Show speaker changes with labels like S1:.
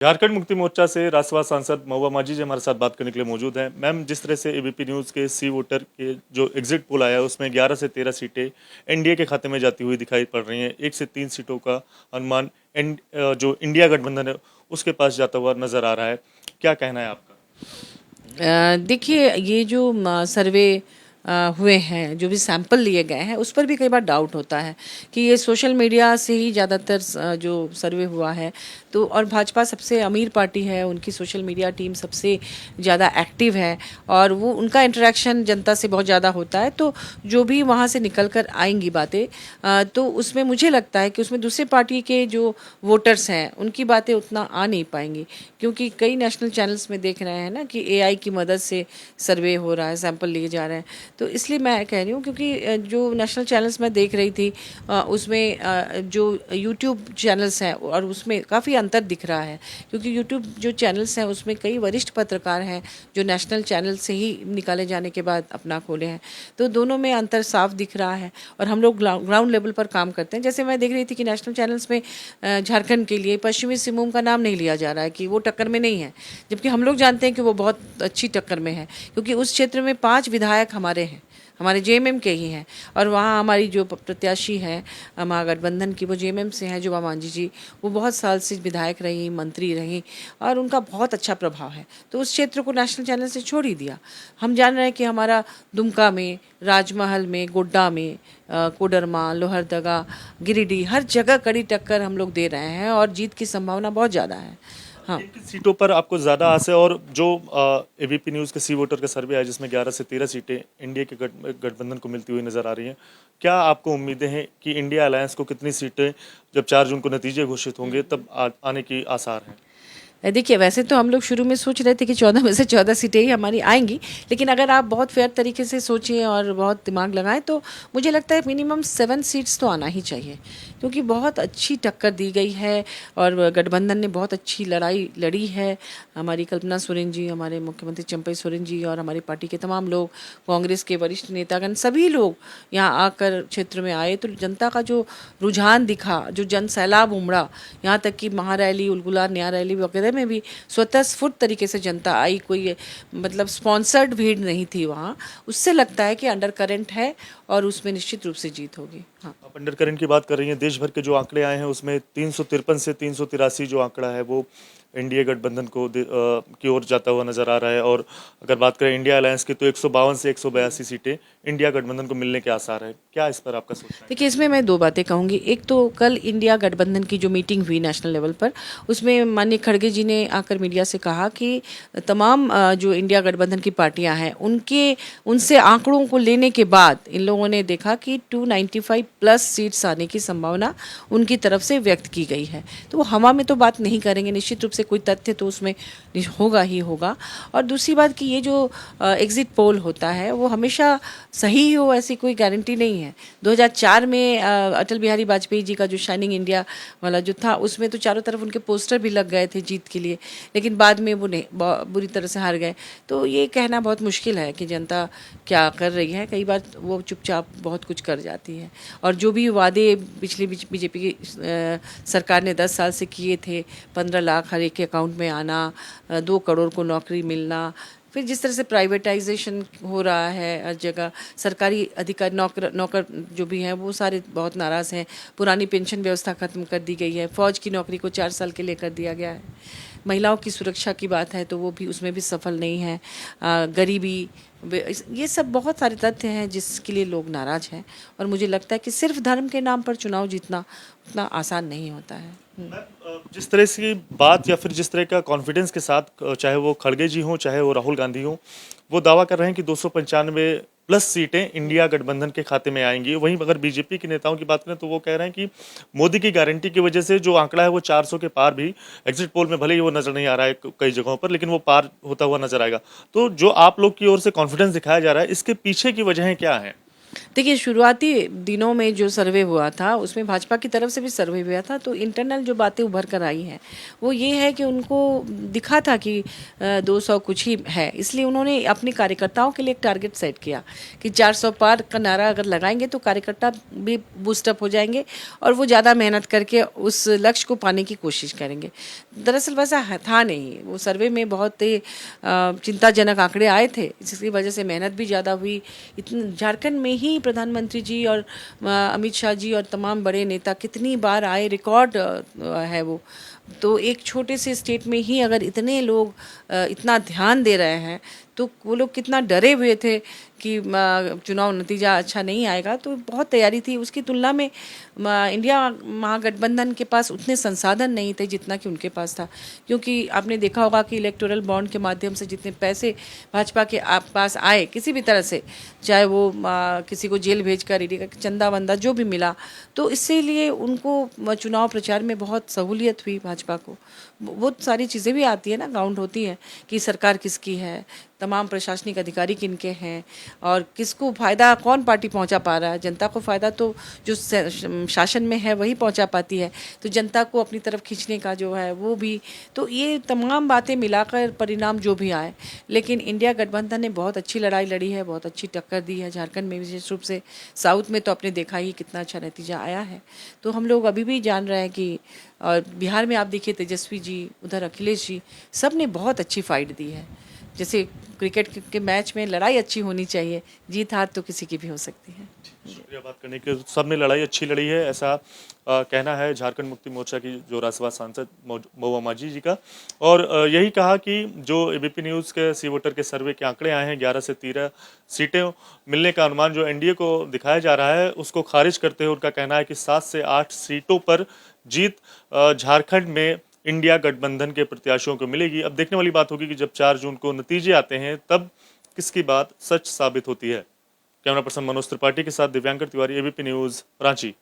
S1: झारखंड मुक्ति मोर्चा से राज्यसभा सांसद महुआ माझी जी हमारे साथ बात करने के लिए मौजूद हैं। मैम, जिस तरह से एबीपी न्यूज़ के सी वोटर के जो एग्जिट पोल आया है उसमें 11 से 13 सीटें एनडीए के खाते में जाती हुई दिखाई पड़ रही हैं। 1 से 3 सीटों का अनुमान जो इंडिया गठबंधन है उसके पास जाता हुआ नजर आ रहा है। क्या कहना है आपका?
S2: देखिए, ये जो सर्वे हुए हैं, जो भी सैंपल लिए गए हैं, उस पर भी कई बार डाउट होता है कि ये सोशल मीडिया से ही ज़्यादातर जो सर्वे हुआ है। तो और भाजपा सबसे अमीर पार्टी है, उनकी सोशल मीडिया टीम सबसे ज़्यादा एक्टिव है और वो उनका इंटरेक्शन जनता से बहुत ज़्यादा होता है। तो जो भी वहाँ से निकल कर आएंगी बातें, तो उसमें मुझे लगता है कि उसमें दूसरे पार्टी के जो वोटर्स हैं उनकी बातें उतना आ नहीं पाएंगी, क्योंकि कई नेशनल चैनल्स में देख रहे हैं ना कि एआई की मदद से सर्वे हो रहा है, सैंपल लिए जा रहे हैं। तो इसलिए मैं कह रही हूँ, क्योंकि जो नेशनल चैनल्स मैं देख रही थी उसमें जो यूट्यूब चैनल्स हैं और उसमें काफ़ी अंतर दिख रहा है, क्योंकि यूट्यूब जो चैनल्स हैं उसमें कई वरिष्ठ पत्रकार हैं जो नेशनल चैनल से ही निकाले जाने के बाद अपना खोले हैं। तो दोनों में अंतर साफ दिख रहा है और हम लोग ग्राउंड लेवल पर काम करते हैं। जैसे मैं देख रही थी कि नेशनल चैनल्स में झारखंड के लिए पश्चिमी सिंहभूम का नाम नहीं लिया जा रहा है कि वो टक्कर में नहीं है, जबकि हम लोग जानते हैं कि वो बहुत अच्छी टक्कर में है, क्योंकि उस क्षेत्र में 5 विधायक हमारे हैं, हमारे जेएमएम के ही हैं। और वहाँ हमारी जो प्रत्याशी हैं महागठबंधन की, वो जेएमएम से हैं, जोबा मांझी जी। वो बहुत साल से विधायक रही, मंत्री रही और उनका बहुत अच्छा प्रभाव है। तो उस क्षेत्र को नेशनल चैनल से छोड़ ही दिया। हम जान रहे हैं कि हमारा दुमका में, राजमहल में, गोड्डा में, कोडरमा, लोहरदगा, गिरिडीह, हर जगह कड़ी टक्कर हम लोग दे रहे हैं और जीत की संभावना बहुत ज़्यादा है। हाँ।
S1: किन सीटों पर आपको ज़्यादा आस है? और जो एबीपी न्यूज़ के सी वोटर का सर्वे है जिसमें 11 से 13 सीटें इंडिया के गठबंधन को मिलती हुई नजर आ रही हैं, क्या आपको उम्मीदें हैं कि इंडिया अलायंस को कितनी सीटें जब 4 जून को नतीजे घोषित होंगे तब आने की आसार हैं?
S2: देखिए, वैसे तो हम लोग शुरू में सोच रहे थे कि 14 में से 14 सीटें ही हमारी आएंगी, लेकिन अगर आप बहुत फेयर तरीके से सोचें और बहुत दिमाग लगाएं तो मुझे लगता है मिनिमम 7 सीट्स तो आना ही चाहिए, क्योंकि बहुत अच्छी टक्कर दी गई है और गठबंधन ने बहुत अच्छी लड़ाई लड़ी है। हमारी कल्पना सोरेन जी, हमारे मुख्यमंत्री चंपई सोरेन जी और हमारी पार्टी के तमाम लोग, कांग्रेस के वरिष्ठ नेतागण, सभी लोग यहाँ आकर क्षेत्र में आए। तो जनता का जो रुझान दिखा, जो जन सैलाब उमड़ा, यहाँ तक कि महारैली, उलगुलार, न्याय रैली वगैरह में भी स्वतः स्फूर्त तरीके से जनता आई, कोई मतलब स्पॉन्सर्ड भीड़ नहीं थी वहाँ। उससे लगता है कि अंडर करंट है और उसमें निश्चित रूप से जीत होगी। हाँ,
S1: आप अंडर करंट की बात कर रही हैं। देश भर के जो आंकड़े आए हैं उसमें 353 से 383 जो आंकड़ा है वो एनडीए गठबंधन की ओर जाता हुआ नजर आ रहा है। और अगर बात करें इंडिया अलायंस की तो 152 से 182 सीटें इंडिया गठबंधन को मिलने के आसार है। क्या इस पर आपका सोचना है?
S2: देखिए, इसमें मैं 2 बातें कहूँगी। एक तो कल इंडिया गठबंधन की जो मीटिंग हुई नेशनल लेवल पर, उसमें माननीय खड़गे जी ने आकर मीडिया से कहा कि तमाम जो इंडिया गठबंधन की पार्टियां हैं उनसे आंकड़ों को लेने के बाद इन लोगों ने देखा कि 295 प्लस सीट्स आने की संभावना उनकी तरफ से व्यक्त की गई है। तो वो हवा में तो बात नहीं करेंगे, निश्चित रूप से कोई तथ्य तो उसमें होगा ही होगा। और दूसरी बात कि ये जो एग्जिट पोल होता है वो हमेशा सही हो ऐसी कोई गारंटी नहीं है। 2004 में अटल बिहारी वाजपेयी जी का जो शाइनिंग इंडिया वाला जो था, उसमें तो चारों तरफ उनके पोस्टर भी लग गए थे जीत के लिए, लेकिन बाद में वो नहीं, बुरी तरह से हार गए। तो ये कहना बहुत मुश्किल है कि जनता क्या कर रही है। कई बार वो चुपचाप बहुत कुछ कर जाती है और जो भी वादे पिछली बीजेपी की सरकार ने 10 साल से किए थे, 15 लाख हर एक के अकाउंट में आना, 2 करोड़ को नौकरी मिलना, फिर जिस तरह से प्राइवेटाइजेशन हो रहा है हर जगह, सरकारी अधिकारी नौकर जो भी हैं वो सारे बहुत नाराज़ हैं। पुरानी पेंशन व्यवस्था ख़त्म कर दी गई है, फ़ौज की नौकरी को 4 साल के लिए कर दिया गया है। महिलाओं की सुरक्षा की बात है तो वो भी उसमें भी सफल नहीं है। गरीबी, ये सब बहुत सारे तथ्य हैं जिसके लिए लोग नाराज़ हैं और मुझे लगता है कि सिर्फ धर्म के नाम पर चुनाव जीतना उतना आसान नहीं होता है।
S1: जिस तरह की बात या फिर जिस तरह का कॉन्फिडेंस के साथ चाहे वो खड़गे जी हों चाहे वो राहुल गांधी हों, वो दावा कर रहे हैं कि 295 प्लस सीटें इंडिया गठबंधन के खाते में आएंगी। वहीं अगर बीजेपी के नेताओं की बात करें तो वो कह रहे हैं कि मोदी की गारंटी की वजह से जो आंकड़ा है वो 400 के पार भी एग्जिट पोल में भले ही वो नजर नहीं आ रहा है कई जगहों पर, लेकिन वो पार होता हुआ नजर आएगा। तो जो आप लोग की ओर से कॉन्फिडेंस दिखाया जा रहा है, इसके पीछे की वजहें क्या हैं?
S2: देखिए, शुरुआती दिनों में जो सर्वे हुआ था उसमें भाजपा की तरफ से भी सर्वे हुआ था, तो इंटरनल जो बातें उभर कर आई हैं वो ये है कि उनको दिखा था कि 200 कुछ ही है, इसलिए उन्होंने अपने कार्यकर्ताओं के लिए एक टारगेट सेट किया कि 400 पार का नारा अगर लगाएंगे तो कार्यकर्ता भी बूस्टअप हो जाएंगे और वो ज़्यादा मेहनत करके उस लक्ष्य को पाने की कोशिश करेंगे। दरअसल वैसा था नहीं, वो सर्वे में बहुत ही चिंताजनक आंकड़े आए थे, जिसकी वजह से मेहनत भी ज़्यादा हुई। इतने झारखंड में ही प्रधानमंत्री जी और अमित शाह जी और तमाम बड़े नेता कितनी बार आए, रिकॉर्ड है वो। तो एक छोटे से स्टेट में ही अगर इतने लोग इतना ध्यान दे रहे हैं तो वो लोग कितना डरे हुए थे कि चुनाव नतीजा अच्छा नहीं आएगा, तो बहुत तैयारी थी। उसकी तुलना में इंडिया महागठबंधन के पास उतने संसाधन नहीं थे जितना कि उनके पास था, क्योंकि आपने देखा होगा कि इलेक्टोरल बॉन्ड के माध्यम से जितने पैसे भाजपा के पास आए किसी भी तरह से, चाहे वो किसी को जेल भेज कर चंदा वंदा जो भी मिला, तो इससे लिए उनको चुनाव प्रचार में बहुत सहूलियत हुई भाजपा को। बहुत सारी चीज़ें भी आती है ना, काउंट होती हैं कि सरकार किसकी है, तमाम प्रशासनिक अधिकारी किनके हैं और किसको फ़ायदा, कौन पार्टी पहुंचा पा रहा है। जनता को फ़ायदा तो जो शासन में है वही पहुंचा पाती है, तो जनता को अपनी तरफ खींचने का जो है वो भी, तो ये तमाम बातें मिलाकर परिणाम जो भी आए। लेकिन इंडिया गठबंधन ने बहुत अच्छी लड़ाई लड़ी है, बहुत अच्छी टक्कर दी है झारखंड में, विशेष रूप से साउथ में तो आपने देखा ही कितना अच्छा नतीजा आया है। तो हम लोग अभी भी जान रहे हैं कि, और बिहार में आप देखिए तेजस्वी जी, उधर अखिलेश जी, सब ने बहुत अच्छी फाइट दी है। जैसे क्रिकेट के मैच में लड़ाई अच्छी होनी चाहिए, जीत हार तो किसी की भी हो सकती है।
S1: शुक्रिया बात करने के, सबने लड़ाई अच्छी लड़ी है, ऐसा कहना है झारखंड मुक्ति मोर्चा की जो राज्यसभा सांसद महुआ माझी जी का। और यही कहा कि जो एबीपी न्यूज़ के सी वोटर के सर्वे के आंकड़े आए हैं 11 से 13 सीटें मिलने का अनुमान जो एनडीए को दिखाया जा रहा है, उसको खारिज करते हुए उनका कहना है कि 7 से 8 सीटों पर जीत झारखंड में इंडिया गठबंधन के प्रत्याशियों को मिलेगी। अब देखने वाली बात होगी कि जब 4 जून को नतीजे आते हैं तब किसकी बात सच साबित होती है। कैमरा पर्सन मनोज त्रिपाठी के साथ दिव्यांकर तिवारी, एबीपी न्यूज़, रांची।